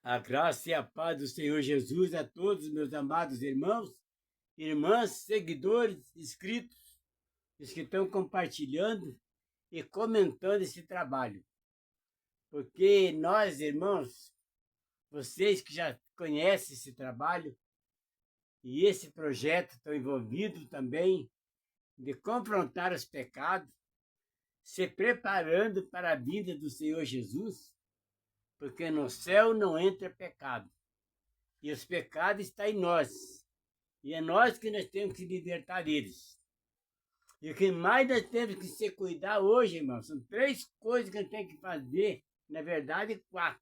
A graça e a paz do Senhor Jesus a todos, meus amados irmãos, irmãs, seguidores, inscritos, os que estão compartilhando e comentando esse trabalho. Porque nós, irmãos, vocês que já conhecem esse trabalho e esse projeto estão envolvidos também de confrontar os pecados, se preparando para a vinda do Senhor Jesus, porque no céu não entra pecado. E os pecados estão em nós. E é nós que nós temos que libertar deles. E o que mais nós temos que se cuidar hoje, irmãos, são 3 coisas que a gente tem que fazer, na verdade 4.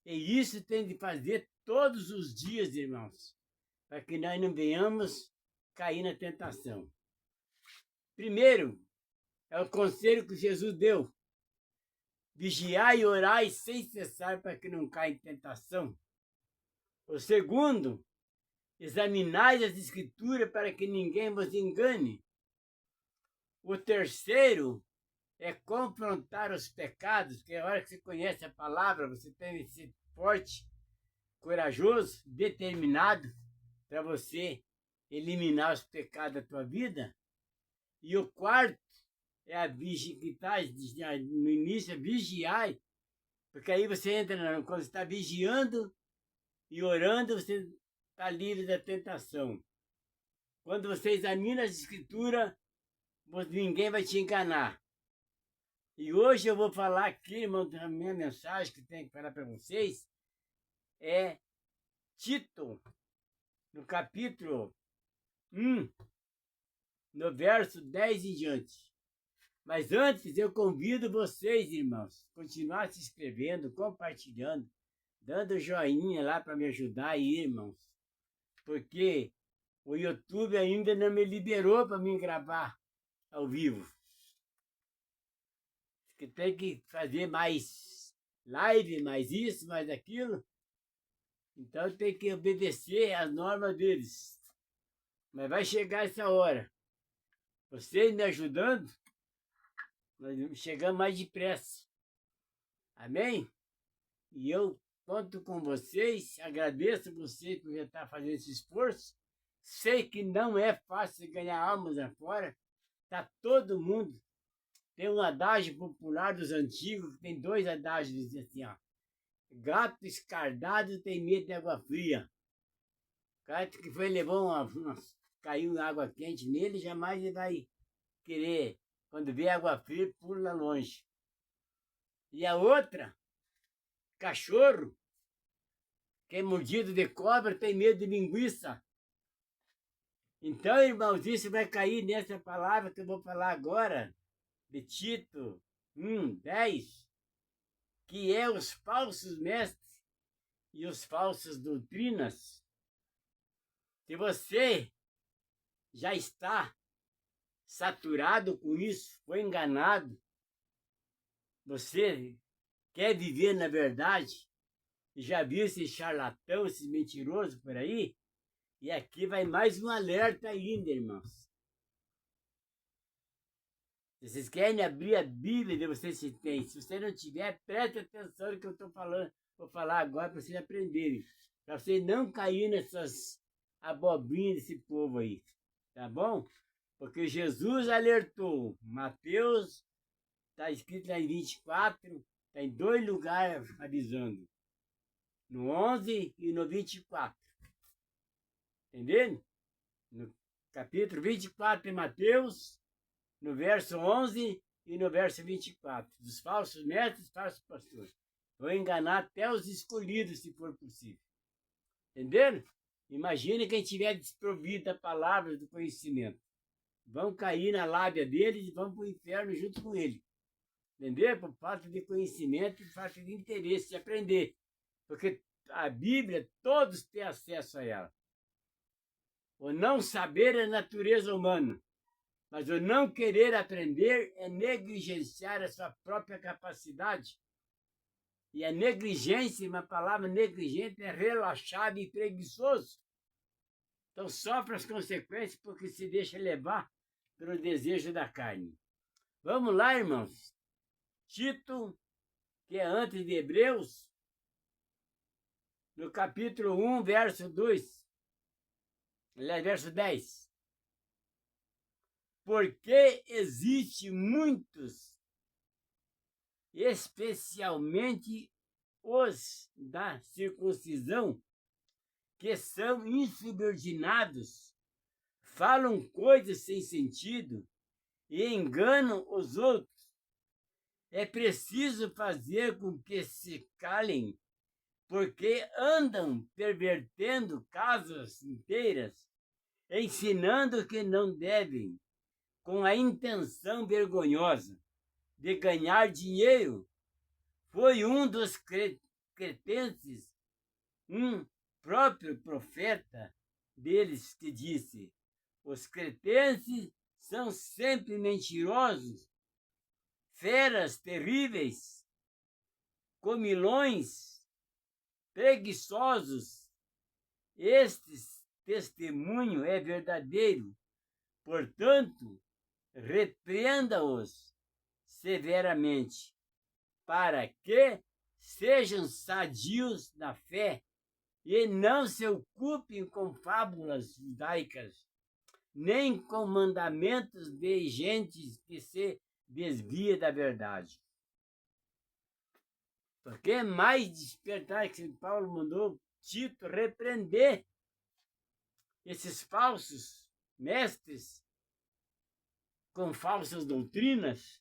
E isso tem de fazer todos os dias, irmãos, para que nós não venhamos cair na tentação. Primeiro, é o conselho que Jesus deu. Vigiai e orai sem cessar para que não caia em tentação. O segundo, examinai as escrituras para que ninguém vos engane. O terceiro é confrontar os pecados, que é a hora que você conhece a palavra, você tem que ser forte, corajoso, determinado para você eliminar os pecados da tua vida. E o quarto é a vigia, que está no início, é vigiar, porque aí você entra, quando está vigiando e orando, você está livre da tentação. Quando você examina as escrituras, ninguém vai te enganar. E hoje eu vou falar aqui, irmão, a minha mensagem que tenho que falar para vocês é Tito, no capítulo 1, no verso 10 em diante. Mas antes eu convido vocês, irmãos, a continuar se inscrevendo, compartilhando, dando joinha lá para me ajudar aí, irmãos. Porque o YouTube ainda não me liberou para me gravar ao vivo. Que tem que fazer mais live, mais isso, mais aquilo. Então tem que obedecer às normas deles. Mas vai chegar essa hora. Vocês me ajudando, nós chegamos mais depressa. Amém? E eu conto com vocês, agradeço vocês por já estar fazendo esse esforço. Sei que não é fácil ganhar almas afora. Está todo mundo. Tem um adágio popular dos antigos, que tem 2 adágios, dizem assim, ó. Gato escardado tem medo de água fria. O cara que foi levou caiu água quente nele, jamais ele vai querer. Quando vê água fria, pula longe. E a outra, cachorro, que é mordido de cobra, tem medo de linguiça. Então, irmãos, isso vai cair nessa palavra que eu vou falar agora, de Tito 1:10, que é os falsos mestres e os falsas doutrinas. Se você já está saturado com isso, foi enganado, você quer viver na verdade, e já viu esse charlatão, esse mentiroso por aí? E aqui vai mais um alerta ainda, irmãos. Se vocês querem abrir a Bíblia de vocês, se tem. Se você não tiver, preste atenção no que eu estou falando. Vou falar agora para vocês aprenderem. Para vocês não caírem nessas abobrinhas desse povo aí. Tá bom? Porque Jesus alertou. Mateus, está escrito lá em 24, está em 2 lugares avisando. No 11 e no 24. Entendendo? No capítulo 24 de Mateus, no verso 11 e no verso 24. Dos falsos mestres, falsos pastores. Vão enganar até os escolhidos, se for possível. Entenderam? Imagine quem tiver desprovido da palavra do conhecimento. Vão cair na lábia deles e vão para o inferno junto com ele. Entendeu? Por falta de conhecimento e falta de interesse de aprender. Porque a Bíblia, todos têm acesso a ela. O não saber é natureza humana. Mas o não querer aprender é negligenciar a sua própria capacidade. E a negligência, uma palavra negligente, é relaxado e preguiçoso. Então sofre as consequências porque se deixa levar pelo desejo da carne. Vamos lá, irmãos. Tito, que é antes de Hebreus, no capítulo 1, verso 2, aliás, verso 10. Porque existe muitos, especialmente os da circuncisão, que são insubordinados, falam coisas sem sentido e enganam os outros. É preciso fazer com que se calem, porque andam pervertendo casas inteiras, ensinando que não devem, com a intenção vergonhosa de ganhar dinheiro. Foi um dos cretenses, um próprio profeta deles, que disse: os cretenses são sempre mentirosos, feras terríveis, comilões, preguiçosos. Este testemunho é verdadeiro. Portanto, repreenda-os severamente, para que sejam sadios na fé e não se ocupem com fábulas judaicas, nem com mandamentos de gente que se desvia da verdade. Porque mais despertar que Paulo mandou Tito repreender esses falsos mestres com falsas doutrinas.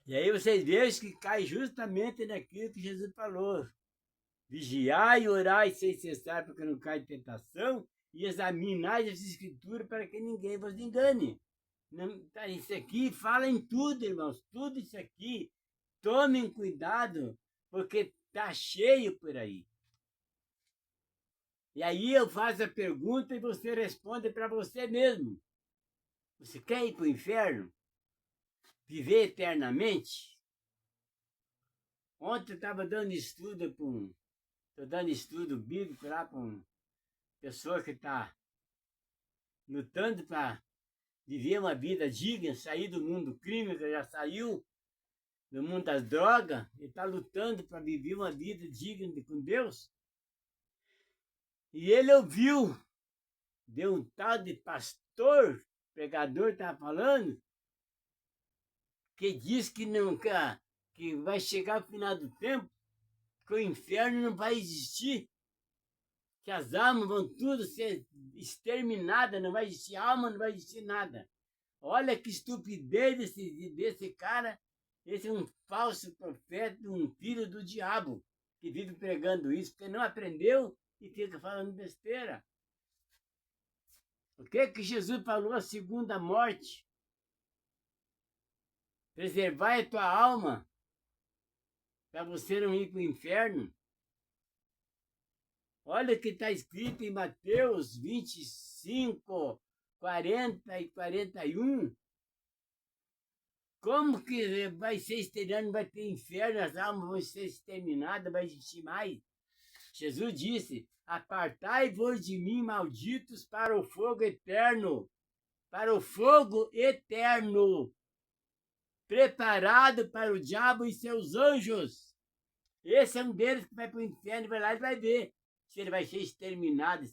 E aí vocês vejam que cai justamente naquilo que Jesus falou: vigiai e orai sem cessar, porque não cai em tentação, e examinai as escrituras para que ninguém vos engane. Não, tá, isso aqui fala em tudo, irmãos, tudo isso aqui. Tomem cuidado, porque tá cheio por aí. E aí eu faço a pergunta e você responde para você mesmo. Você quer ir para o inferno? Viver eternamente? Ontem eu estava dando estudo estou dando estudo bíblico lá para uma pessoa que está lutando para viver uma vida digna, sair do mundo do crime, que já saiu do mundo das drogas, e está lutando para viver uma vida digna com Deus. E ele ouviu, deu um tal de pastor, pregador estava falando, que diz que nunca, que vai chegar o final do tempo, que o inferno não vai existir, que as almas vão tudo ser exterminadas, não vai existir alma, não vai existir nada. Olha que estupidez desse cara. Esse é um falso profeta, um filho do diabo, que vive pregando isso, porque não aprendeu e fica falando besteira. O que Jesus falou? A segunda morte. Preservar a tua alma, para você não ir para o inferno. Olha o que está escrito em Mateus 25, 40 e 41. Como que vai ser exterminado, vai ter inferno, as almas vão ser exterminadas, vai existir mais? Jesus disse: apartai-vos de mim, malditos, para o fogo eterno. Para o fogo eterno, preparado para o diabo e seus anjos. Esse é um deles que vai para o inferno, vai lá e vai ver se ele vai ser exterminado.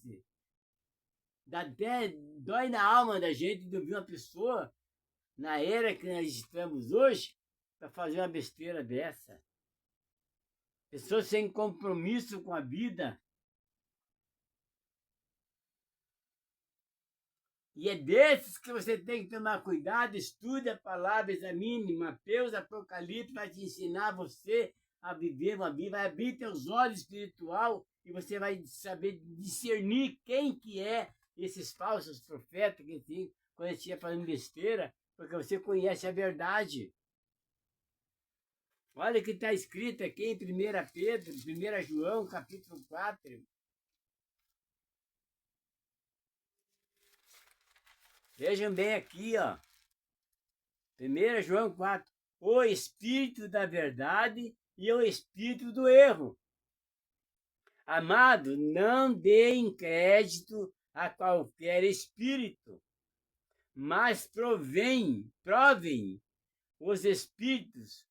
Dá até dói na alma da gente de ouvir uma pessoa, na era que nós estamos hoje, para fazer uma besteira dessa. Pessoas sem compromisso com a vida. E é desses que você tem que tomar cuidado. Estude a palavra, examine Mateus, Apocalipse, vai te ensinar você a viver uma vida, vai abrir teus olhos espiritual e você vai saber discernir quem que é esses falsos profetas que tem, quando estiver fazendo besteira, porque você conhece a verdade. Olha o que está escrito aqui em 1 Pedro, 1 João, capítulo 4. Vejam bem aqui, ó. 1 João 4. O espírito da verdade e o espírito do erro. Amado, não deem crédito a qualquer espírito, mas provem os espíritos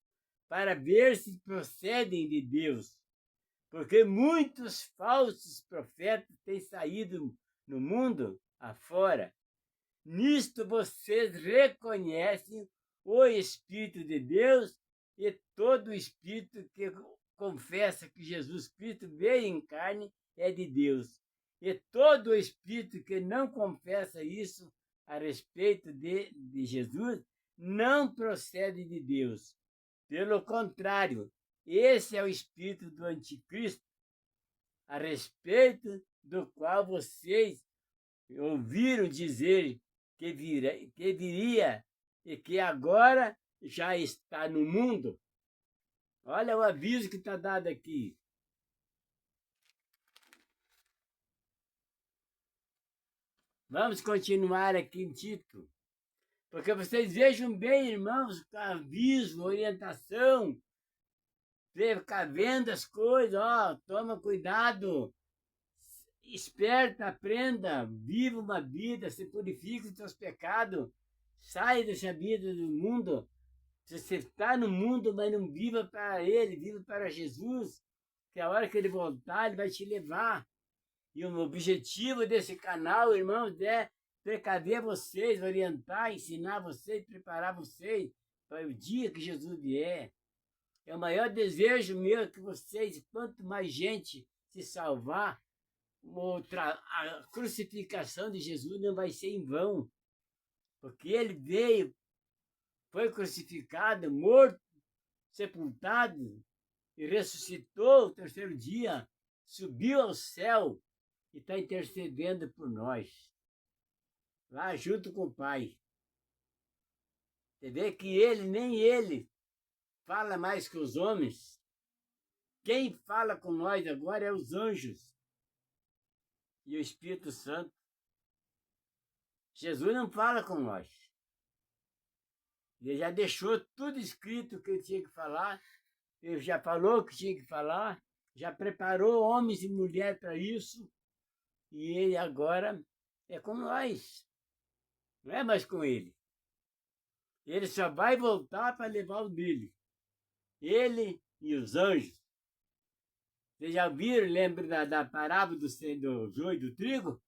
para ver se procedem de Deus, porque muitos falsos profetas têm saído no mundo afora. Nisto vocês reconhecem o Espírito de Deus, e todo espírito que confessa que Jesus Cristo veio em carne é de Deus. E todo espírito que não confessa isso a respeito de Jesus não procede de Deus. Pelo contrário, esse é o espírito do anticristo, a respeito do qual vocês ouviram dizer que viria e que agora já está no mundo. Olha o aviso que está dado aqui. Vamos continuar aqui em Tito. Porque vocês vejam bem, irmãos, aviso, orientação, ficar vendo as coisas, toma cuidado, esperta, aprenda, viva uma vida, se purifique dos seus pecados, sai dessa vida do mundo. Você está no mundo, mas não viva para ele, viva para Jesus, que a hora que ele voltar, ele vai te levar. E o objetivo desse canal, irmãos, é precaver vocês, orientar, ensinar vocês, preparar vocês para o dia que Jesus vier. É o maior desejo meu que vocês, quanto mais gente se salvar, a crucificação de Jesus não vai ser em vão, porque ele veio, foi crucificado, morto, sepultado e ressuscitou o terceiro dia, subiu ao céu e está intercedendo por nós, lá junto com o Pai. Você vê que nem ele fala mais que os homens. Quem fala com nós agora é os anjos e o Espírito Santo. Jesus não fala com nós. Ele já deixou tudo escrito que ele tinha que falar. Ele já falou o que tinha que falar. Já preparou homens e mulheres para isso. E ele agora é com nós. Não é mais com ele. Ele só vai voltar para levar o dele. Ele e os anjos. Vocês já viram, lembra da parábola do joio e do trigo?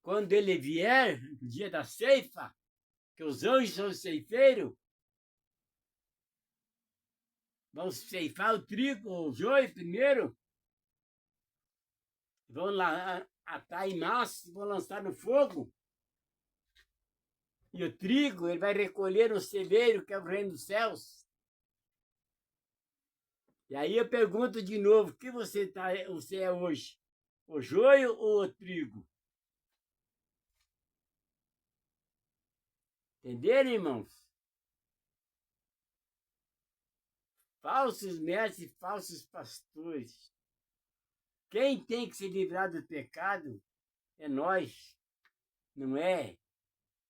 Quando ele vier, no dia da ceifa, que os anjos são os ceifeiros, vão ceifar o trigo, o joio primeiro, vão lá atar em massa, vão lançar no fogo. E o trigo, ele vai recolher no celeiro, que é o reino dos céus. E aí eu pergunto de novo, o que você é hoje? O joio ou o trigo? Entenderam, irmãos? Falsos mestres, falsos pastores. Quem tem que se livrar do pecado é nós, não é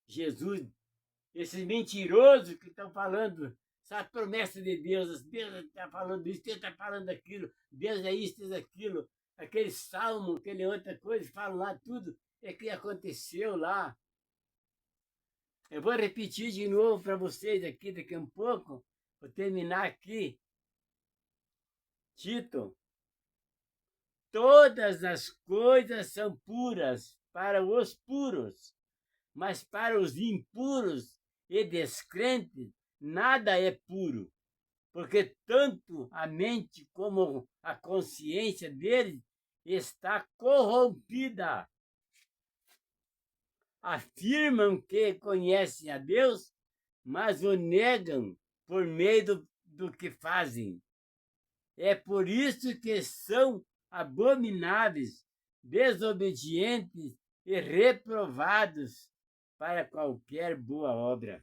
Jesus. Esses mentirosos que estão falando, essa promessa de Deus está falando isso, Deus está falando aquilo, Deus é isso, Deus é aquilo, aquele salmo, aquele outra coisa, falam lá tudo, é que aconteceu lá. Eu vou repetir de novo para vocês aqui daqui a um pouco, vou terminar aqui. Tito, todas as coisas são puras para os puros, mas para os impuros e descrentes nada é puro, porque tanto a mente como a consciência deles está corrompida. Afirmam que conhecem a Deus, mas o negam por meio do que fazem. É por isso que são abomináveis, desobedientes e reprovados para qualquer boa obra.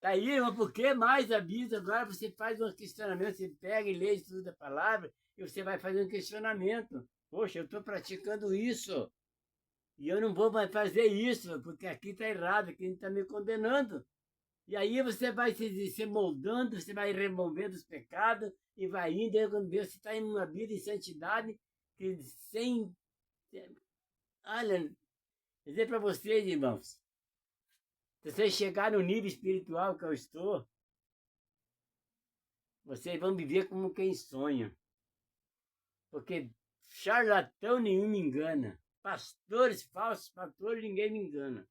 Tá aí, irmão, por que mais aviso? Agora você faz um questionamento, você pega e lê, estuda a palavra, e você vai fazer um questionamento. Poxa, eu estou praticando isso, e eu não vou mais fazer isso, porque aqui está errado, aqui está me condenando. E aí você vai se moldando, você vai removendo os pecados, e vai indo, e quando Deus está em uma vida em santidade, que sem... Olha, vou dizer para vocês, irmãos, Se vocês chegarem no nível espiritual que eu estou, vocês vão viver como quem sonha. Porque charlatão nenhum me engana. Pastores, falsos pastores, ninguém me engana.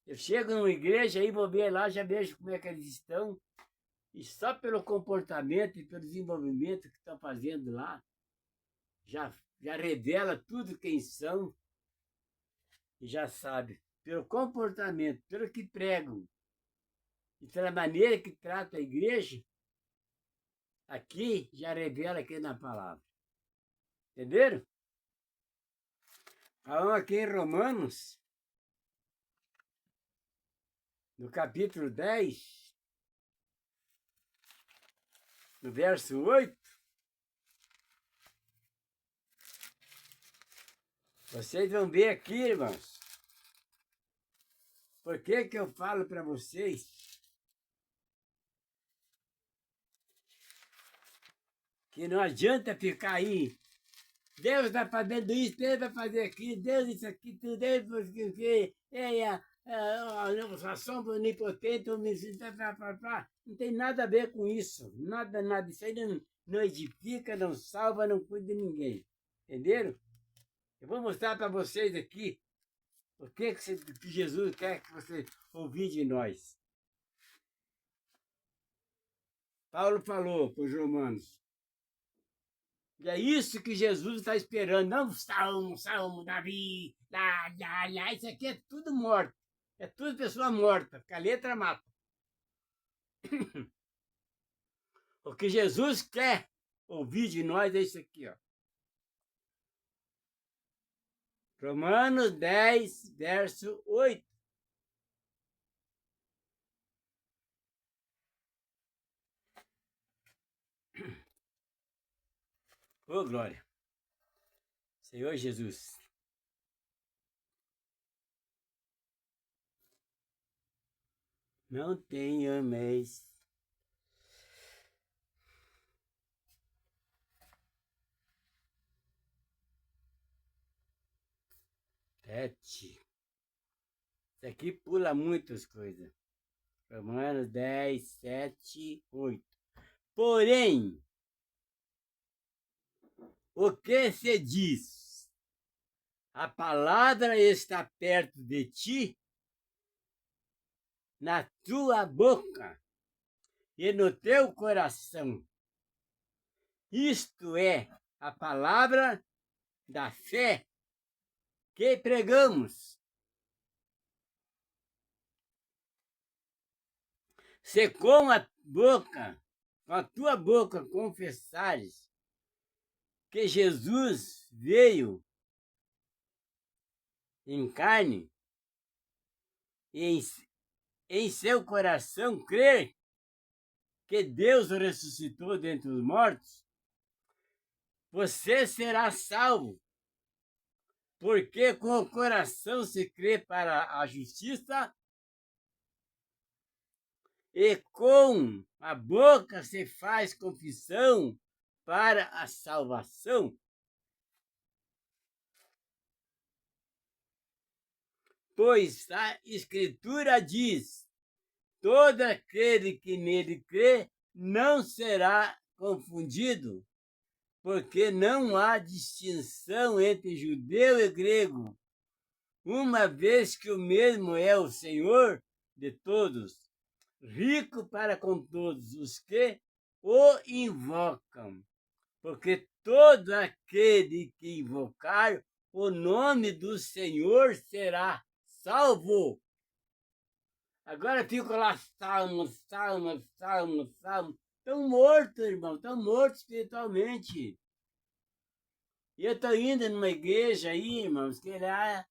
Eu chego numa igreja e vou ver lá, já vejo como é que eles estão. E só pelo comportamento e pelo desenvolvimento que estão fazendo lá, já revela tudo quem são e já sabe. Pelo comportamento, pelo que pregam e pela maneira que trata a igreja, aqui já revela aqui na palavra. Entenderam? Falamos aqui em Romanos, no capítulo 10, no verso 8. Vocês vão ver aqui, irmãos. Por que que eu falo para vocês que não adianta ficar aí? Deus está fazendo isso, Deus vai fazer aquilo, Deus isso aqui, tudo, Deus porque a sombra onipotente, não tem nada a ver com isso. Nada, nada. Isso aí não edifica, não salva, não cuida de ninguém. Entenderam? Eu vou mostrar para vocês aqui o que Jesus quer que você ouvir de nós. Paulo falou para os romanos. E é isso que Jesus está esperando. Não salmo, Davi, lá. Isso aqui é tudo morto. É tudo pessoa morta, porque a letra mata. O que Jesus quer ouvir de nós é isso aqui, ó. Romanos 10, verso 8. Ô, glória. Senhor Jesus. Não tenhamos 7. Isso aqui pula muitas coisas. Romanos 10, 7, 8. Porém, o que se diz? A palavra está perto de ti, na tua boca e no teu coração. Isto é a palavra da fé que pregamos. Se com a tua boca confessares que Jesus veio em carne e em seu coração crer que Deus o ressuscitou dentre os mortos, você será salvo. Porque com o coração se crê para a justiça e com a boca se faz confissão para a salvação. Pois a Escritura diz: todo aquele que nele crê não será confundido, porque não há distinção entre judeu e grego, uma vez que o mesmo é o Senhor de todos, rico para com todos os que o invocam, porque todo aquele que invocar o nome do Senhor será salvo. Agora fico lá, salmo. Estão mortos, irmão, estão mortos espiritualmente. E eu estou indo numa igreja aí, irmãos, que lá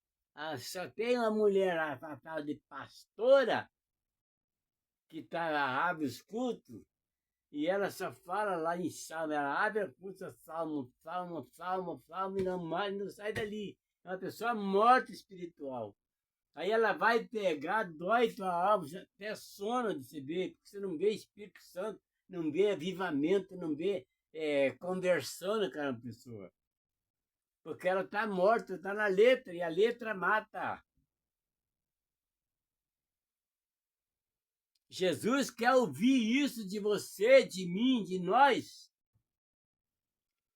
só tem uma mulher lá, a tal de pastora, que abre os cultos, e ela só fala lá em salmo, ela abre o culto, salmo, e não sai dali. É uma pessoa morta espiritual. Aí ela vai pegar, dói tua alma, até sono de se ver, porque você não vê Espírito Santo, não vê avivamento, não vê conversão naquela pessoa. Porque ela está morta, está na letra, e a letra mata. Jesus quer ouvir isso de você, de mim, de nós.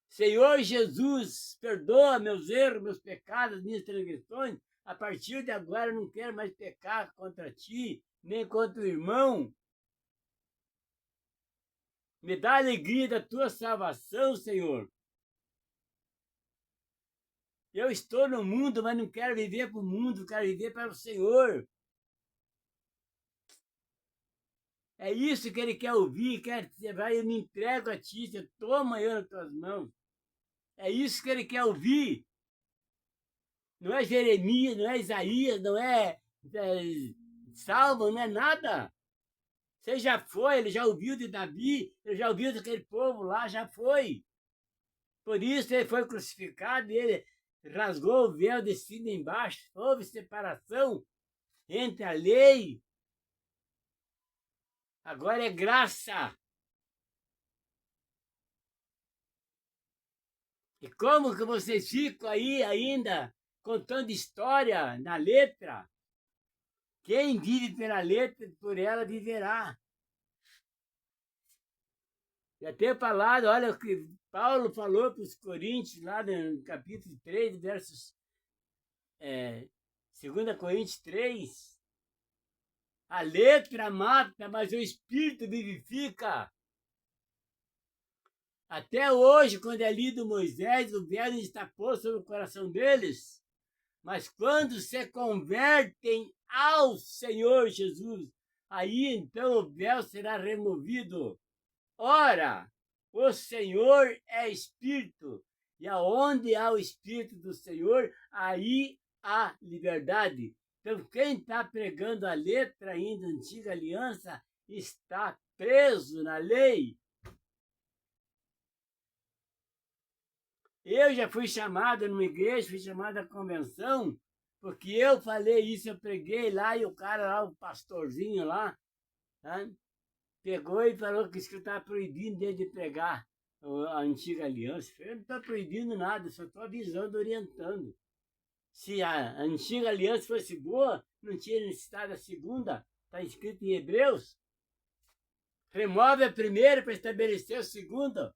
Senhor Jesus, perdoa meus erros, meus pecados, minhas transgressões. A partir de agora eu não quero mais pecar contra ti, nem contra o irmão. Me dá a alegria da tua salvação, Senhor. Eu estou no mundo, mas não quero viver para o mundo, quero viver para o Senhor. É isso que ele quer ouvir, quer dizer, vai, eu me entrego a ti, você toma eu nas tuas mãos. É isso que ele quer ouvir. Não é Jeremias, não é Isaías, não é Salmo, não é nada. Você já foi, ele já ouviu de Davi, ele já ouviu daquele povo lá, já foi. Por isso ele foi crucificado e ele rasgou o véu de cima e embaixo. Houve separação entre a lei. Agora é graça. E como que vocês ficam aí ainda contando história na letra? Quem vive pela letra, por ela viverá. Já tenho falado, olha o que Paulo falou para os Coríntios, lá no capítulo 3, versos 2 Coríntios 3. A letra mata, mas o Espírito vivifica. Até hoje, quando é lido Moisés, o véu está posto sobre o coração deles. Mas quando se convertem ao Senhor Jesus, aí então o véu será removido. Ora, o Senhor é Espírito, e aonde há o Espírito do Senhor, aí há liberdade. Então, quem está pregando a letra ainda, a antiga aliança, está preso na lei. Eu já fui chamado numa igreja, fui chamado à convenção, porque eu falei isso, eu preguei lá, e o cara lá, o pastorzinho lá, tá? Pegou e falou que isso estava proibindo dele de pregar a antiga aliança. Eu não estou proibindo nada, só estou avisando, orientando. Se a antiga aliança fosse boa, não tinha necessidade da segunda, está escrito em Hebreus. Remove a primeira para estabelecer a segunda.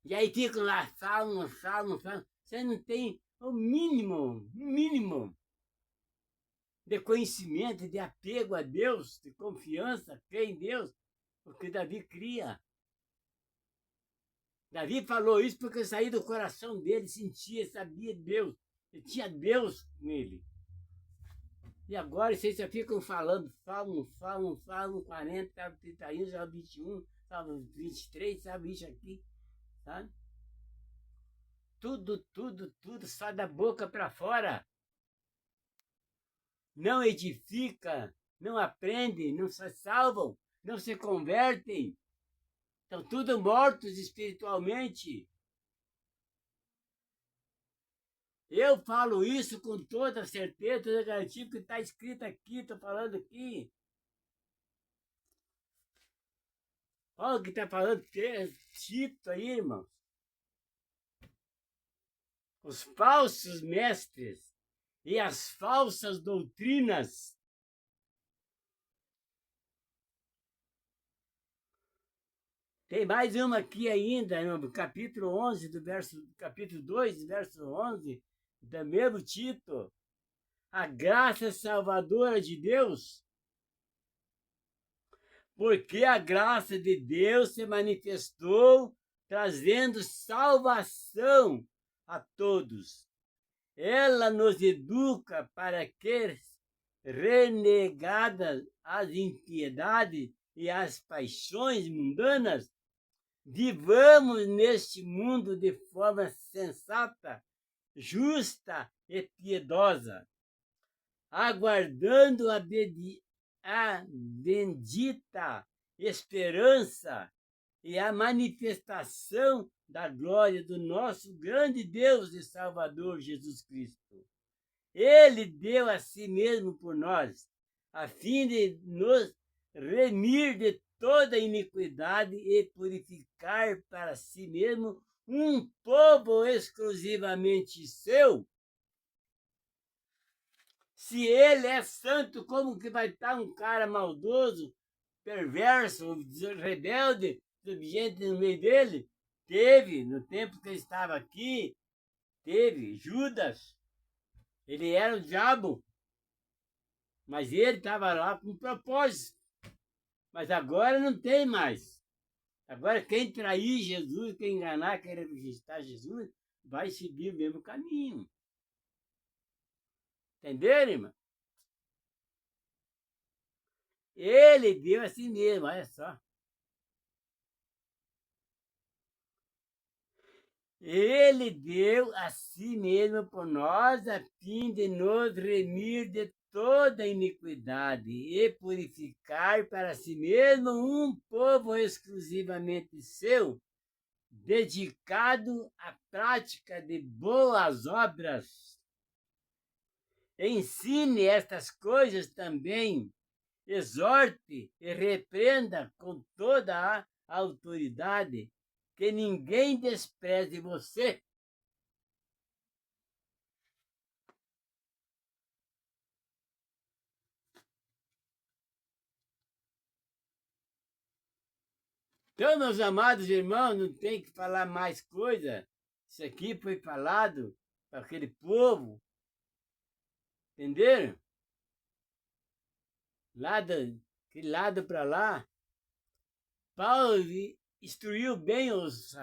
E aí ficam lá, falam. Você não tem o mínimo de conhecimento, de apego a Deus, de confiança, fé em Deus, porque Davi cria. Davi falou isso porque saía do coração dele, sentia, sabia Deus. Ele tinha Deus nele. E agora vocês só ficam falando, falam, 40, 31, sabe 21, sabe 23, sabe isso aqui, sabe? Tudo só da boca para fora. Não edifica, não aprende, não se salvam, não se convertem. Estão tudo mortos espiritualmente. Eu falo isso com toda certeza, toda garantia, que está escrito aqui, estou falando aqui. Olha o que está falando, Tito aí, irmãos. Os falsos mestres e as falsas doutrinas. Tem mais uma aqui ainda, no capítulo 11, capítulo 2, verso 11, do mesmo Tito. A graça salvadora de Deus, porque a graça de Deus se manifestou trazendo salvação a todos. Ela nos educa para que, renegadas as impiedades e as paixões mundanas, vivamos neste mundo de forma sensata, justa e piedosa, aguardando a bendita esperança e a manifestação da glória do nosso grande Deus e Salvador Jesus Cristo. Ele deu a si mesmo por nós, a fim de nos remir de toda iniquidade e purificar para si mesmo um povo exclusivamente seu, Se ele é santo, como que vai estar um cara maldoso, perverso, rebelde, desobediente no meio dele? Teve, no tempo que ele estava aqui, teve Judas. Ele era o diabo, mas ele estava lá com um propósito. Mas agora não tem mais. Agora quem trair Jesus, quem enganar, quem rejeitar Jesus, vai seguir o mesmo caminho. Entenderam, irmão? Ele deu a si mesmo, olha só. Ele deu a si mesmo por nós, a fim de nos remir de toda iniquidade e purificar para si mesmo um povo exclusivamente seu, dedicado à prática de boas obras. Ensine estas coisas também, exorte e repreenda com toda a autoridade, que ninguém despreze você. Então, meus amados irmãos, não tem que falar mais coisa. Isso aqui foi falado para aquele povo, entenderam? Aquele lado para lá, Paulo instruiu bem os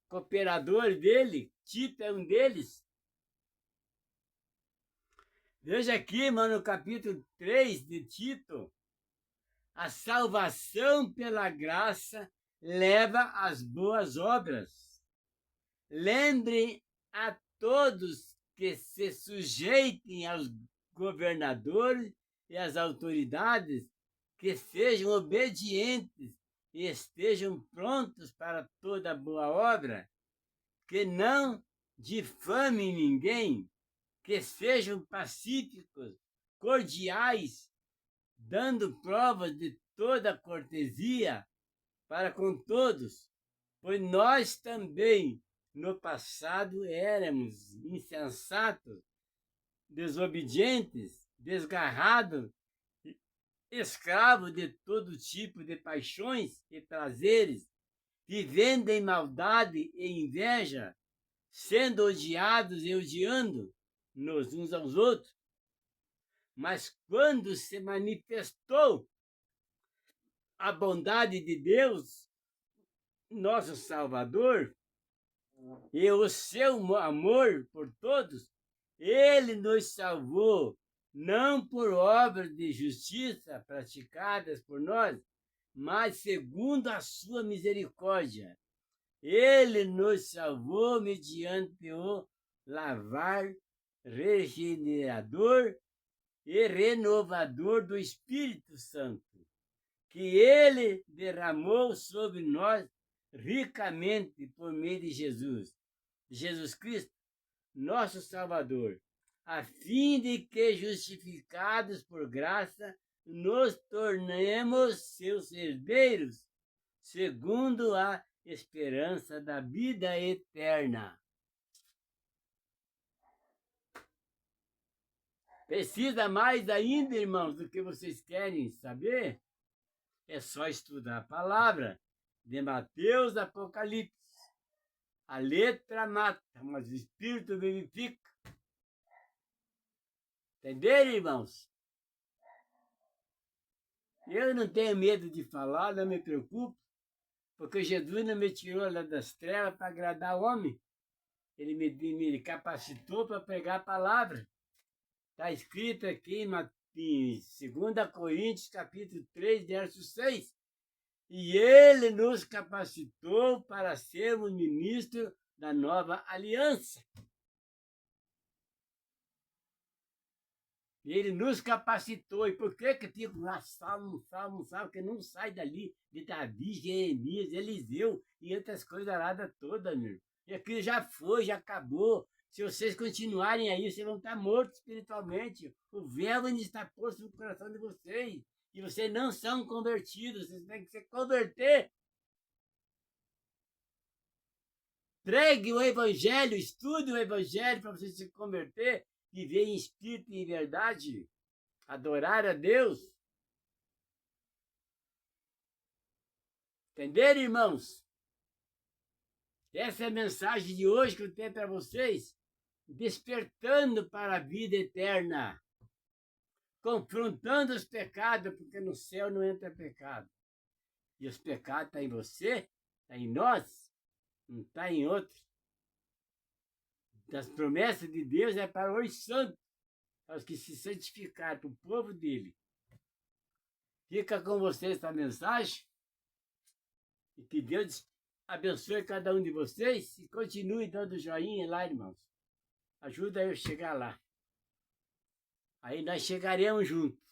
cooperadores dele, Tito é um deles. Veja aqui, mano, no capítulo 3 de Tito, a salvação pela graça leva às boas obras. Lembre a todos que se sujeitem aos governadores e às autoridades, que sejam obedientes e estejam prontos para toda boa obra, que não difamem ninguém, que sejam pacíficos, cordiais, dando provas de toda cortesia para com todos, pois nós também no passado éramos insensatos, desobedientes, desgarrados, escravos de todo tipo de paixões e prazeres, vivendo em maldade e inveja, sendo odiados e odiando-nos uns aos outros. Mas quando se manifestou a bondade de Deus, nosso Salvador, e o seu amor por todos, ele nos salvou, não por obras de justiça praticadas por nós, mas segundo a sua misericórdia. Ele nos salvou mediante o lavar regenerador e renovador do Espírito Santo, que ele derramou sobre nós ricamente por meio de Jesus Cristo, nosso Salvador, a fim de que, justificados por graça, nos tornemos seus herdeiros, segundo a esperança da vida eterna. Precisa mais ainda, irmãos, do que vocês querem saber? É só estudar a palavra de Mateus, Apocalipse. A letra mata, mas o Espírito vivifica. Entenderam, irmãos? Eu não tenho medo de falar, não me preocupo, porque Jesus não me tirou lá das trevas para agradar o homem. Ele me capacitou para pregar a palavra. Está escrito aqui em 2 Coríntios, capítulo 3, verso 6. E ele nos capacitou para sermos ministros da nova aliança. Ele nos capacitou. E por que fica lá salmo, que não sai dali de Davi, Jeremias, Eliseu e outras coisas lá todas, meu. E aquilo já foi, já acabou. Se vocês continuarem aí, vocês vão estar mortos espiritualmente. O véu ainda está posto no coração de vocês. E vocês não são convertidos, vocês têm que se converter. Pregue o evangelho, estude o evangelho para você se converter viver em espírito e em verdade, adorar a Deus. Entenderam, irmãos? Essa é a mensagem de hoje que eu tenho para vocês, despertando para a vida eterna, confrontando os pecados, porque no céu não entra pecado. E os pecados estão em você, estão em nós, não está em outro. As promessas de Deus é para os santos, para os que se santificaram, para o povo dele. Fica com vocês essa mensagem e que Deus abençoe cada um de vocês e continue dando joinha lá, irmãos. Ajuda eu a chegar lá. Aí nós chegaremos juntos.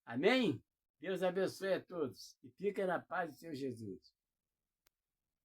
Amém? Deus abençoe a todos e fica na paz do Senhor Jesus.